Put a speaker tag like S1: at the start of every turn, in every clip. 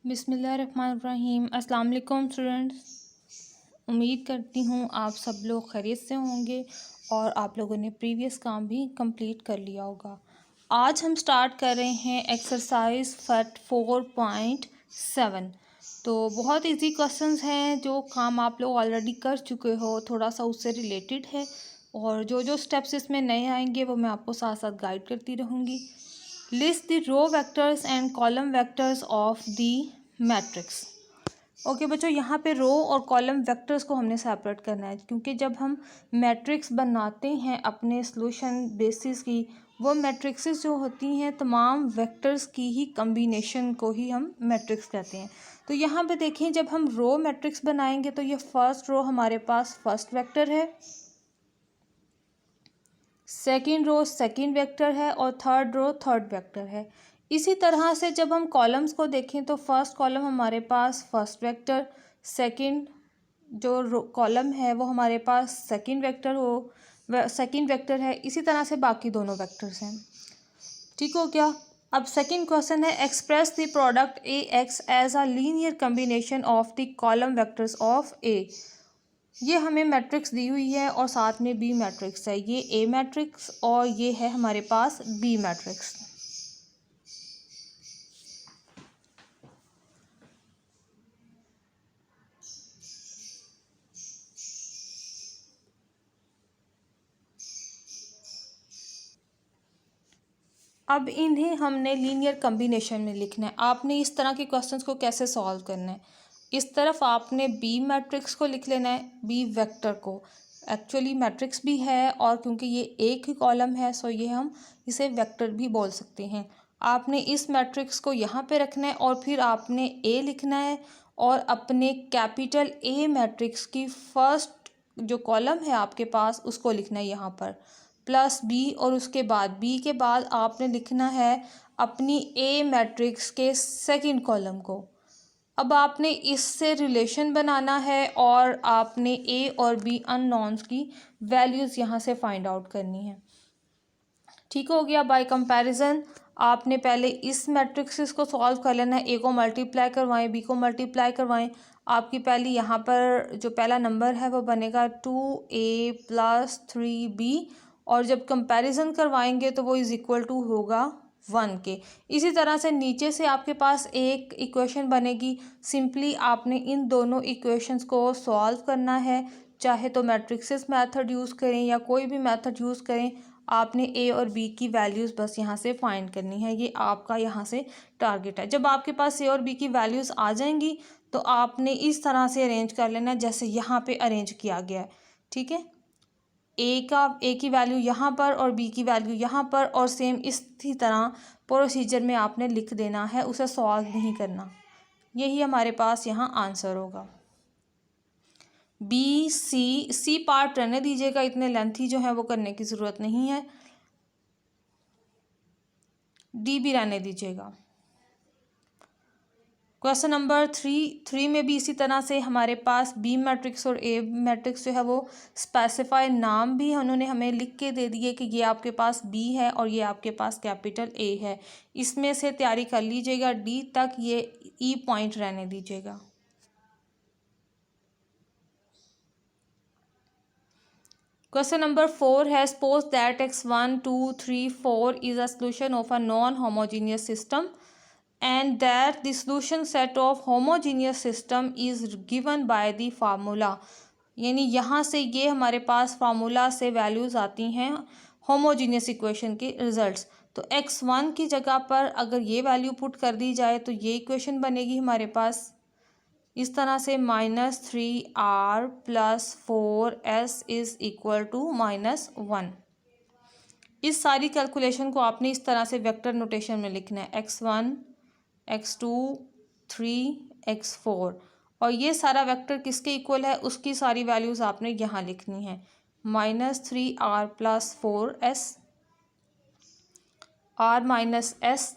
S1: बिस्मिल्लाहिर्रहमानिर्रहीम। अस्सलाम वालेकुम स्टूडेंट्स। उम्मीद करती हूँ आप सब लोग खैरियत से होंगे और आप लोगों ने प्रीवियस काम भी कंप्लीट कर लिया होगा। आज हम स्टार्ट कर रहे हैं एक्सरसाइज फट 4.7। तो बहुत इजी क्वेश्चंस हैं, जो काम आप लोग ऑलरेडी कर चुके हो थोड़ा सा उससे रिलेटेड है, और जो जो स्टेप्स इसमें नए आएंगे वो मैं आपको साथ साथ गाइड करती रहूँगी। List the row vectors and column vectors of the matrix. Okay बच्चों, यहाँ पे रो और कॉलम वेक्टर्स को हमने सेपरेट करना है, क्योंकि जब हम मैट्रिक्स बनाते हैं अपने सॉल्यूशन बेसिस की, वो मैट्रिक्सेस जो होती हैं तमाम वेक्टर्स की ही कम्बिनेशन को ही हम मैट्रिक्स कहते हैं। तो यहाँ पे देखें, जब हम रो मैट्रिक्स बनाएंगे तो ये फर्स्ट रो हमारे पास फर्स्ट वेक्टर है, सेकेंड रो सेकेंड वेक्टर है और थर्ड रो थर्ड वेक्टर है। इसी तरह से जब हम कॉलम्स को देखें तो फर्स्ट कॉलम हमारे पास फर्स्ट वेक्टर, सेकेंड जो कॉलम है वो हमारे पास सेकेंड वेक्टर है। इसी तरह से बाकी दोनों वेक्टर्स हैं। ठीक हो गया। अब सेकेंड क्वेश्चन है, express the product A X as a linear combination of the column vectors of A. ये हमें मैट्रिक्स दी हुई है और साथ में बी मैट्रिक्स है। ये ए मैट्रिक्स और ये है हमारे पास बी मैट्रिक्स। अब इन्हें हमने लीनियर कम्बिनेशन में लिखना है। आपने इस तरह के क्वेश्चंस को कैसे सॉल्व करना है, इस तरफ आपने बी मैट्रिक्स को लिख लेना है, बी वेक्टर को। एक्चुअली मैट्रिक्स भी है और क्योंकि ये एक ही कॉलम है सो ये हम इसे वेक्टर भी बोल सकते हैं। आपने इस मैट्रिक्स को यहाँ पे रखना है और फिर आपने ए लिखना है और अपने कैपिटल ए मैट्रिक्स की फर्स्ट जो कॉलम है आपके पास उसको लिखना है यहाँ पर, प्लस बी, और उसके बाद बी के बाद आपने लिखना है अपनी ए मैट्रिक्स के सेकंड कॉलम को। अब आपने इससे रिलेशन बनाना है और आपने ए और बी अननोन्स की वैल्यूज़ यहाँ से फाइंड आउट करनी है। ठीक हो गया। बाय कंपैरिजन आपने पहले इस मैट्रिक्स को सॉल्व कर लेना है। ए को मल्टीप्लाई करवाएं, बी को मल्टीप्लाई करवाएं। आपकी पहली यहाँ पर जो पहला नंबर है वो बनेगा 2a + 3b, और जब कंपैरिजन करवाएंगे तो वो इज़ इक्वल टू होगा 1 के। इसी तरह से नीचे से आपके पास एक इक्वेशन बनेगी। सिंपली आपने इन दोनों इक्वेशंस को सॉल्व करना है, चाहे तो मैट्रिक्सेस मेथड यूज़ करें या कोई भी मेथड यूज़ करें। आपने ए और बी की वैल्यूज़ बस यहाँ से फाइंड करनी है। ये आपका यहाँ से टारगेट है। जब आपके पास ए और बी की वैल्यूज़ आ जाएंगी तो आपने इस तरह से अरेंज कर लेना है जैसे यहाँ पे अरेंज किया गया है। ठीक है, ए की वैल्यू यहाँ पर और बी की वैल्यू यहाँ पर, और सेम इसी तरह प्रोसीजर में आपने लिख देना है, उसे सॉल्व नहीं करना। यही हमारे पास यहाँ आंसर होगा। बी सी पार्ट रहने दीजिएगा, इतने लेंथी जो है वो करने की ज़रूरत नहीं है। डी भी रहने दीजिएगा। क्वेश्चन नंबर 3 में भी इसी तरह से हमारे पास बी मैट्रिक्स और ए मैट्रिक्स जो है वो स्पेसिफाई नाम भी उन्होंने हमें लिख के दे दिए कि ये आपके पास बी है और ये आपके पास कैपिटल ए है। इसमें से तैयारी कर लीजिएगा, डी तक ये ई पॉइंट रहने दीजिएगा। क्वेश्चन नंबर 4 है, suppose that x1 2 3 4 is a solution of a non homogeneous system and that the solution set of homogeneous system is given by the formula। यानी यहाँ से ये हमारे पास फार्मूला से वैल्यूज़ आती हैं होमोजीनियस इक्वेशन के रिजल्ट्स। तो x1 की जगह पर अगर ये वैल्यू पुट कर दी जाए तो ये इक्वेशन बनेगी हमारे पास इस तरह से, -3r + 4s is equal to -1। इस सारी कैलकुलेशन को आपने इस तरह से वेक्टर नोटेशन में लिखना है, x1 x2 3 x4, और ये सारा वेक्टर किसके इक्वल है उसकी सारी वैल्यूज़ आपने यहाँ लिखनी है। -3r + 4s, r - s,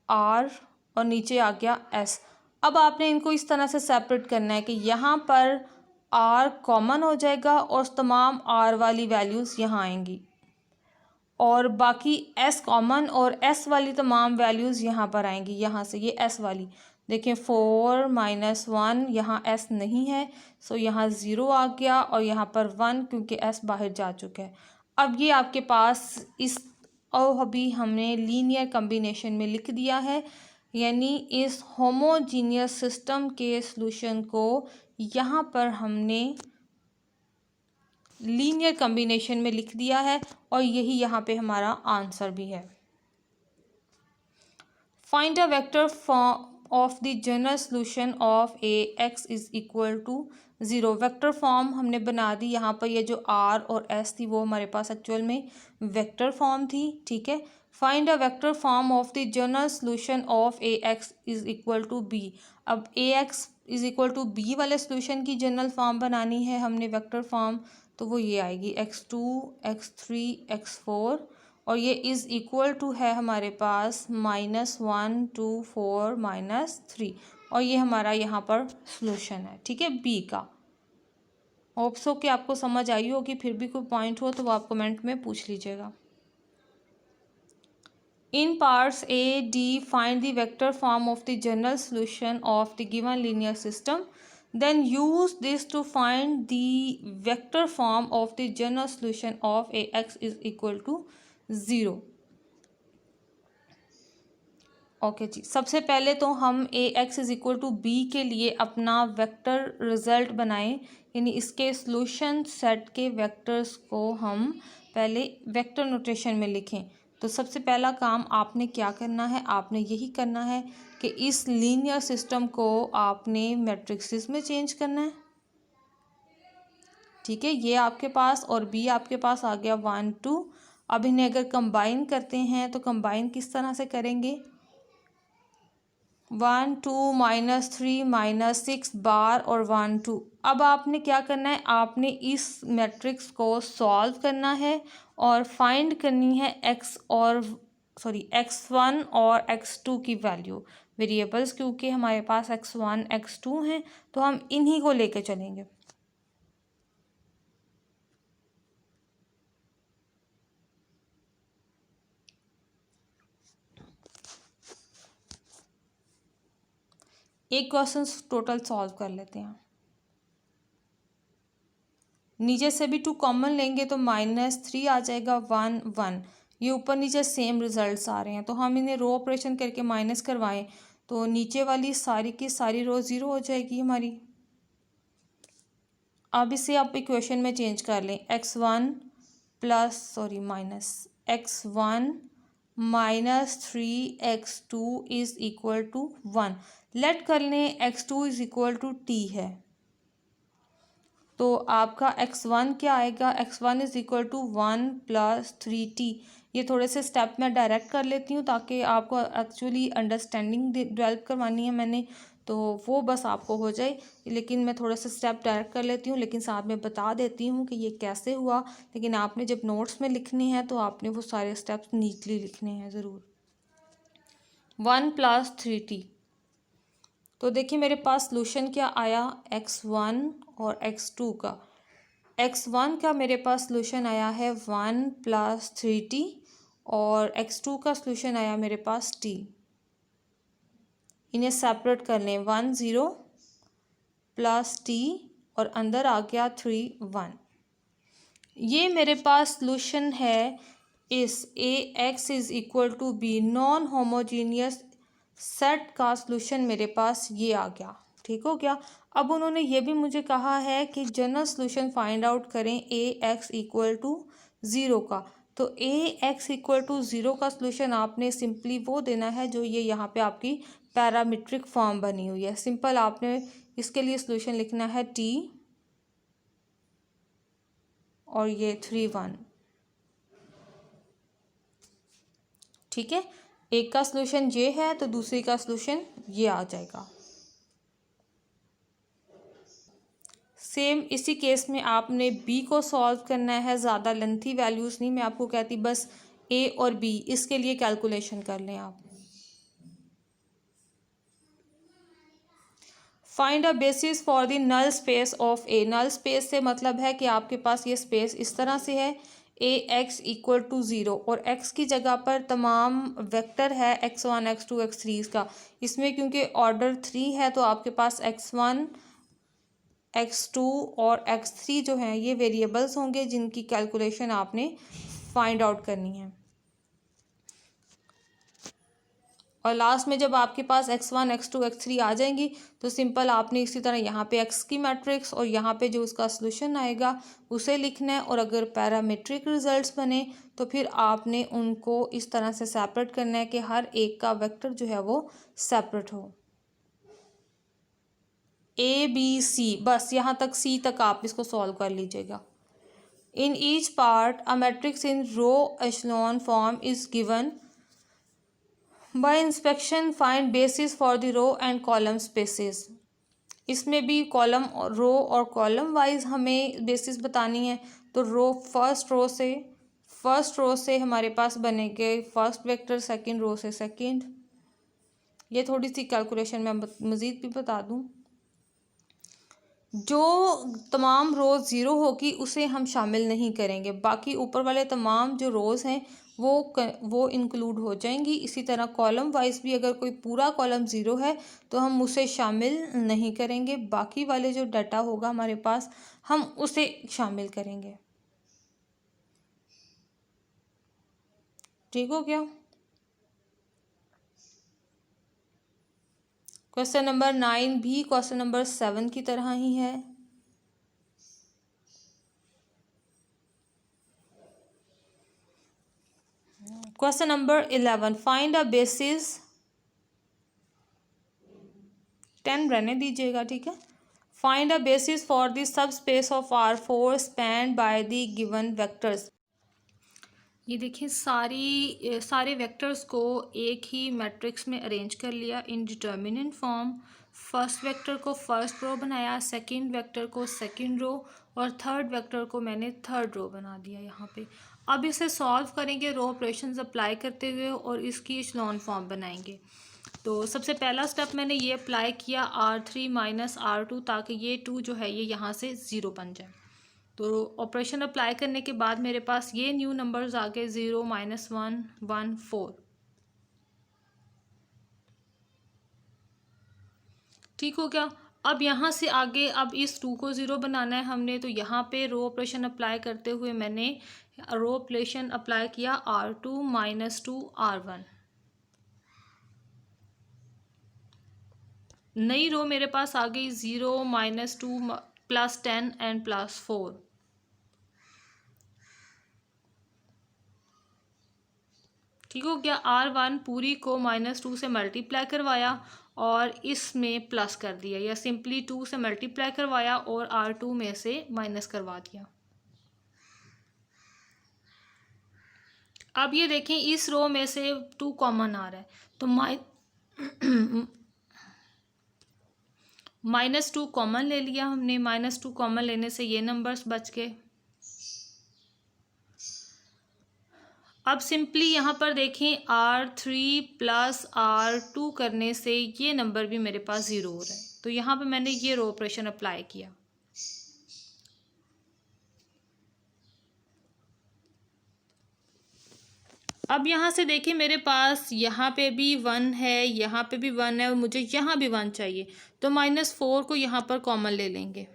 S1: r और नीचे आ गया s। अब आपने इनको इस तरह से सेपरेट करना है कि यहाँ पर r कॉमन हो जाएगा और तमाम r वाली वैल्यूज़ यहाँ आएंगी। और बाकी एस कॉमन, और एस वाली तमाम वैल्यूज़ यहाँ पर आएंगी। यहाँ से ये एस वाली देखें, 4 - 1, यहाँ एस नहीं है, सो यहाँ 0 आ गया, और यहाँ पर 1 क्योंकि एस बाहर जा चुका है। अब ये आपके पास इस, और अभी हमने लीनियर कम्बिनेशन में लिख दिया है, यानी इस होमोजीनियस सिस्टम के सॉल्यूशन को यहाँ पर हमने लीनियर कम्बिनेशन में लिख दिया है, और यही यहाँ पे हमारा आंसर भी है। Find a vector form of the general solution of A x is equal to 0। Vector form हमने बना दी। यहाँ पर ये जो आर और एस थी वो हमारे पास एक्चुअल में वेक्टर फॉर्म थी, ठीक है। Find a vector form of the general solution of A x is equal to B. अब A x is equal to B वाले सॉल्यूशन की जनरल फॉर्म बनानी है हमने वेक्टर फॉर्म, तो वो ये आएगी x2 x3 x4, और ये इज़ इक्वल टू है हमारे पास -1 2 4 -3, और ये हमारा यहाँ पर सॉल्यूशन है, ठीक है, बी का। होप सो कि आपको समझ आई होगी। फिर भी कोई पॉइंट हो तो वो आप कमेंट में पूछ लीजिएगा। In parts A D find the vector form of the general solution of the given linear system, then use this to find the vector form of the general solution of ax is equal to 0। Okay ji, सबसे पहले तो हम A x is equal to B के लिए अपना vector result बनाएं, यानी इसके सॉल्यूशन सेट के वेक्टर्स को हम पहले वेक्टर नोटेशन में लिखें। तो सबसे पहला काम आपने क्या करना है, आपने यही करना है कि इस लीनियर सिस्टम को आपने मैट्रिक्सिस में चेंज करना है, ठीक है। ये आपके पास और बी आपके पास आ गया 1 2। अब इन्हें अगर कंबाइन करते हैं तो कंबाइन किस तरह से करेंगे, 1 2 -3 -6 बार और 1 2। अब आपने क्या करना है, आपने इस मैट्रिक्स को सॉल्व करना है और फाइंड करनी है x1 और x2 की वैल्यू, वेरिएबल्स क्योंकि हमारे पास x1 x2 हैं, तो हम इन्हीं को लेके चलेंगे। एक क्वेश्चन टोटल सॉल्व कर लेते हैं। नीचे से भी 2 कॉमन लेंगे तो -3 आ जाएगा, 1 1। ये ऊपर नीचे सेम रिजल्ट्स आ रहे हैं, तो हम इन्हें रो ऑपरेशन करके माइनस करवाएं तो नीचे वाली सारी की सारी रो 0 हो जाएगी हमारी। अब इसे आप इक्वेशन में चेंज कर लें, x1 -x1 -3x2 is equal to 1। Late कर लें x2 is equal to t है, तो आपका x1 क्या आएगा, x1 is equal to 1 + 3t। ये थोड़े से स्टेप मैं डायरेक्ट कर लेती हूँ ताकि आपको एक्चुअली अंडरस्टैंडिंग डेवलप करवानी है मैंने, तो वो बस आपको हो जाए। लेकिन मैं थोड़ा सा स्टेप डायरेक्ट कर लेती हूँ, लेकिन साथ में बता देती हूँ कि ये कैसे हुआ। लेकिन आपने जब नोट्स में लिखनी है तो आपने वो सारे स्टेप्स नीटली लिखने हैं ज़रूर। 1 + 3t, तो देखिए मेरे पास सॉल्यूशन क्या आया, x1 और x2 का। x1 का मेरे पास सॉल्यूशन आया है 1 + 3t, और x2 का सॉल्यूशन आया मेरे पास t। इन्हें सेपरेट कर लें, 1 0 + t और अंदर आ गया 3 1। ये मेरे पास सॉल्यूशन है इस ax is equal to b non homogeneous set का सॉल्यूशन मेरे पास ये आ गया, ठीक हो गया। अब उन्होंने ये भी मुझे कहा है कि जनरल सॉल्यूशन फाइंड आउट करें ax इक्वल टू 0 का। तो ax इक्वल टू 0 का सॉल्यूशन आपने सिंपली वो देना है जो ये यहाँ पे आपकी पैरामीट्रिक फॉर्म बनी हुई है। सिंपल आपने इसके लिए सॉल्यूशन लिखना है t और ये 3 1, ठीक है। एक का सॉल्यूशन ये है तो दूसरी का सॉल्यूशन ये आ जाएगा। सेम इसी केस में आपने बी को सॉल्व करना है, ज़्यादा लेंथी वैल्यूज़ नहीं मैं आपको कहती, बस ए और बी इसके लिए कैलकुलेशन कर लें आप। Find a basis for the null space of a. Null space से मतलब है कि आपके पास ये स्पेस इस तरह से है, AX=0 और x की जगह पर तमाम वेक्टर है x1 x2 x3 का। इसमें क्योंकि ऑर्डर 3 है तो आपके पास x1 x2 और x3 जो हैं ये वेरिएबल्स होंगे जिनकी कैलकुलेशन आपने फाइंड आउट करनी है। और लास्ट में जब आपके पास x1 x2 x3 आ जाएंगी तो सिंपल आपने इसी तरह यहाँ पे x की मैट्रिक्स और यहाँ पे जो उसका सॉल्यूशन आएगा उसे लिखना है। और अगर पैरामीट्रिक रिजल्ट्स बने तो फिर आपने उनको इस तरह से सेपरेट करना है कि हर एक का वेक्टर जो है वो सेपरेट हो। ABC बस यहाँ तक C तक आप इसको सॉल्व कर लीजिएगा। In each part a matrix in row echelon form is given by inspection find basis for the row and column spaces. इसमें भी कॉलम और रो और कॉलम वाइज हमें बेसिस बतानी है। तो फर्स्ट रो से हमारे पास बनेंगे फर्स्ट वेक्टर, सेकंड रो से सेकंड। ये थोड़ी सी कैलकुलेशन मैं मज़ीद भी बता दूं। जो तमाम रोज़ ज़ीरो होगी उसे हम शामिल नहीं करेंगे, बाकी ऊपर वाले तमाम जो रोज़ हैं वो इंक्लूड हो जाएंगी। इसी तरह कॉलम वाइज भी अगर कोई पूरा कॉलम ज़ीरो है तो हम उसे शामिल नहीं करेंगे, बाकी वाले जो डाटा होगा हमारे पास हम उसे शामिल करेंगे। ठीक हो गया। क्वेश्चन नंबर 9 भी क्वेश्चन नंबर 7 की तरह ही है। Question number 11 find a basis 10 रहने दीजिएगा, ठीक है। Find a basis for the sub space of R4 span by the given vectors. ये देखिए सारे वेक्टर्स को एक ही मैट्रिक्स में अरेंज कर लिया इन डिटर्मिनेंट फॉर्म। फर्स्ट वेक्टर को फर्स्ट रो बनाया, सेकंड वेक्टर को सेकंड रो और थर्ड वेक्टर को मैंने थर्ड रो बना दिया यहाँ पे। अब इसे सॉल्व करेंगे रो ऑपरेशंस अप्लाई करते हुए और इसकी इशलॉन फॉर्म बनाएंगे। तो सबसे पहला स्टेप मैंने ये अप्लाई किया R3 माइनस R2 ताकि ये 2 जो है ये यहाँ से ज़ीरो बन जाए। तो ऑपरेशन अप्लाई करने के बाद मेरे पास ये न्यू नंबर्स आ गए 0 -1 1 4। ठीक हो गया। अब यहाँ से आगे अब इस 2 को 0 बनाना है हमने, तो यहाँ पे रो ऑपरेशन अप्लाई करते हुए मैंने रो ऑपरेशन अप्लाई किया R2 -2 R1। नई रो मेरे पास आ गई 0 -2 +10 एंड +4। ठीक हो गया। R1 पूरी को -2 से मल्टीप्लाई करवाया और इसमें प्लस कर दिया, या सिंपली 2 से मल्टीप्लाई करवाया और R2 में से माइनस करवा दिया। अब ये देखें इस रो में से 2 कॉमन आ रहा है तो -2 कॉमन ले लिया हमने। -2 कॉमन लेने से ये नंबर्स बच गए। अब सिंपली यहाँ पर देखें R3 + R2 करने से ये नंबर भी मेरे पास 0 हो रहा है, तो यहाँ पे मैंने ये रो ऑपरेशन अप्लाई किया। अब यहाँ से देखिए मेरे पास यहाँ पे भी 1 है, यहाँ पे भी 1 है और मुझे यहाँ भी 1 चाहिए, तो -4 को यहाँ पर कॉमन ले लेंगे।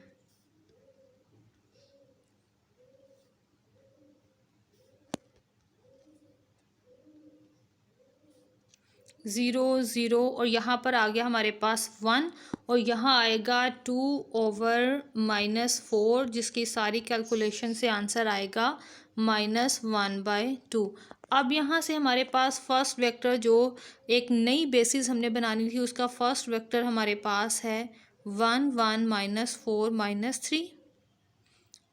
S1: 0 0 और यहाँ पर आ गया हमारे पास 1 और यहाँ आएगा 2/-4 जिसकी सारी कैलकुलेशन से आंसर आएगा -1/2। अब यहाँ से हमारे पास फर्स्ट वेक्टर जो एक नई बेसिस हमने बनानी थी उसका फर्स्ट वेक्टर हमारे पास है 1 1 -4 -3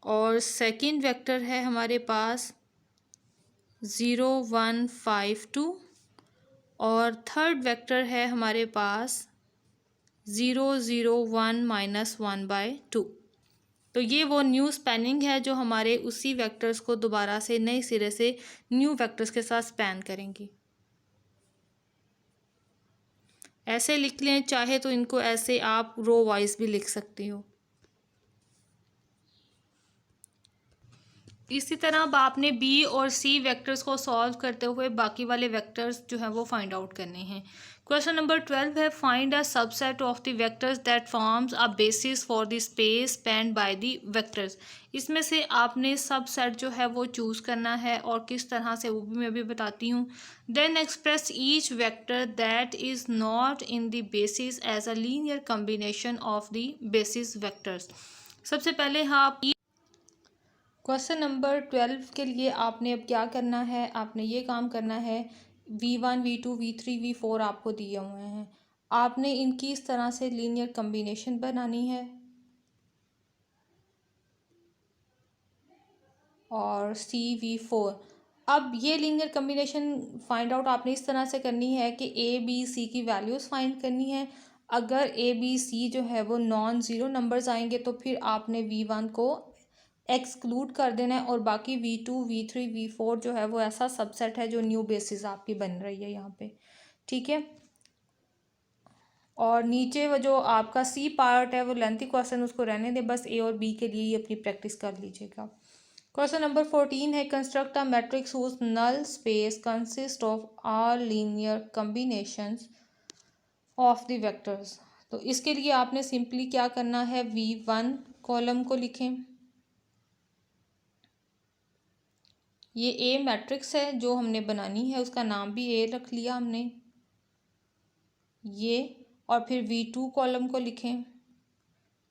S1: और सेकंड वेक्टर है हमारे पास 0 1 5 2 और थर्ड वेक्टर है हमारे पास 0 0 1 -1/2। तो ये वो न्यू स्पैनिंग है जो हमारे उसी वेक्टर्स को दोबारा से नए सिरे से न्यू वेक्टर्स के साथ स्पैन करेंगी। ऐसे लिख लें, चाहे तो इनको ऐसे आप रो वाइज भी लिख सकती हो। इसी तरह अब आपने बी और सी वेक्टर्स को सॉल्व करते हुए बाकी वाले वेक्टर्स जो है वो फाइंड आउट करने हैं। क्वेश्चन नंबर 12 है, find a subset of the vectors that forms a basis for the space spend by the vectors. इसमें से आपने सबसेट जो है वो चूज़ करना है और किस तरह से वो भी मैं भी बताती हूँ। Then express each vector that is not in the basis as a linear combination of the basis vectors. सबसे पहले आप क्वेश्चन नंबर 12 के लिए आपने अब क्या करना है, आपने ये काम करना है। V1 V2 V3 V4 आपको दिए हुए हैं, आपने इनकी इस तरह से लीनियर कम्बिनेशन बनानी है और CV4। अब ये लीनियर कम्बिनेशन फाइंड आउट आपने इस तरह से करनी है कि ABC की वैल्यूज़ फाइंड करनी है। अगर ABC जो है वो नॉन ज़ीरो नंबर्स आएंगे तो फिर आपने V1 को एक्सक्लूड कर देना है और बाकी V2 V3 V4 जो है वो ऐसा सबसेट है जो न्यू बेसिस आपकी बन रही है यहाँ पे, ठीक है। और नीचे वो जो आपका सी पार्ट है वो लेंथी क्वेश्चन, उसको रहने दें, बस ए और बी के लिए ही अपनी प्रैक्टिस कर लीजिएगा। क्वेश्चन नंबर 14 है, construct a matrix whose null space consist of all linear combinations of the vectors. तो इसके लिए आपने सिंपली क्या करना है, V1 कॉलम को लिखें। ये ए मैट्रिक्स है जो हमने बनानी है, उसका नाम भी ए रख लिया हमने ये। और फिर V2 कॉलम को लिखें,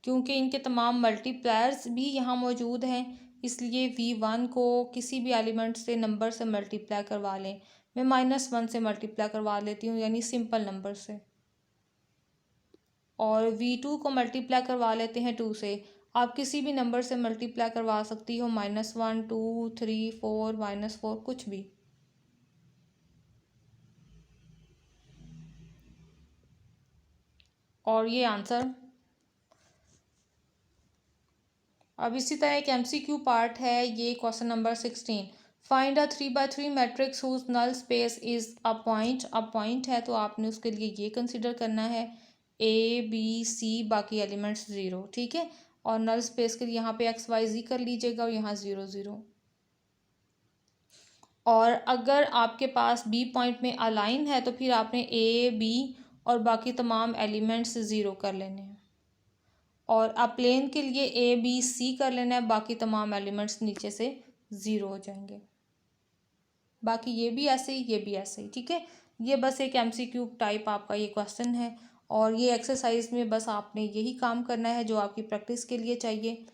S1: क्योंकि इनके तमाम मल्टीप्लायर्स भी यहाँ मौजूद हैं इसलिए V1 को किसी भी एलिमेंट से नंबर से मल्टीप्लाई करवा लें। मैं -1 से मल्टीप्लाई करवा लेती हूँ, यानी सिंपल नंबर से। और V2 को मल्टीप्लाई करवा लेते हैं 2 से। आप किसी भी नंबर से मल्टीप्लाई करवा सकती हो, -1 2 3 4 -4 कुछ भी। और ये आंसर। अब इसी तरह एक MCQ पार्ट है, ये question number 16। Find a 3x3 matrix whose null space is a point. अब पॉइंट है तो आपने उसके लिए ये कंसिडर करना है ABC, बाकी एलिमेंट्स 0, ठीक है। और नल स्पेस के लिए यहाँ पे XYZ कर लीजिएगा और यहाँ 0 0। और अगर आपके पास B पॉइंट में अलाइन है तो फिर आपने AB और बाकी तमाम एलिमेंट्स 0 कर लेने हैं। और अब प्लेन के लिए ABC कर लेना है, बाकी तमाम एलिमेंट्स नीचे से 0 हो जाएंगे। बाकी ये भी ऐसे ही, ये भी ऐसे ही, ठीक है। ये बस एक MCQ टाइप आपका ये क्वेश्चन है और ये एक्सरसाइज में बस आपने यही काम करना है जो आपकी प्रैक्टिस के लिए चाहिए।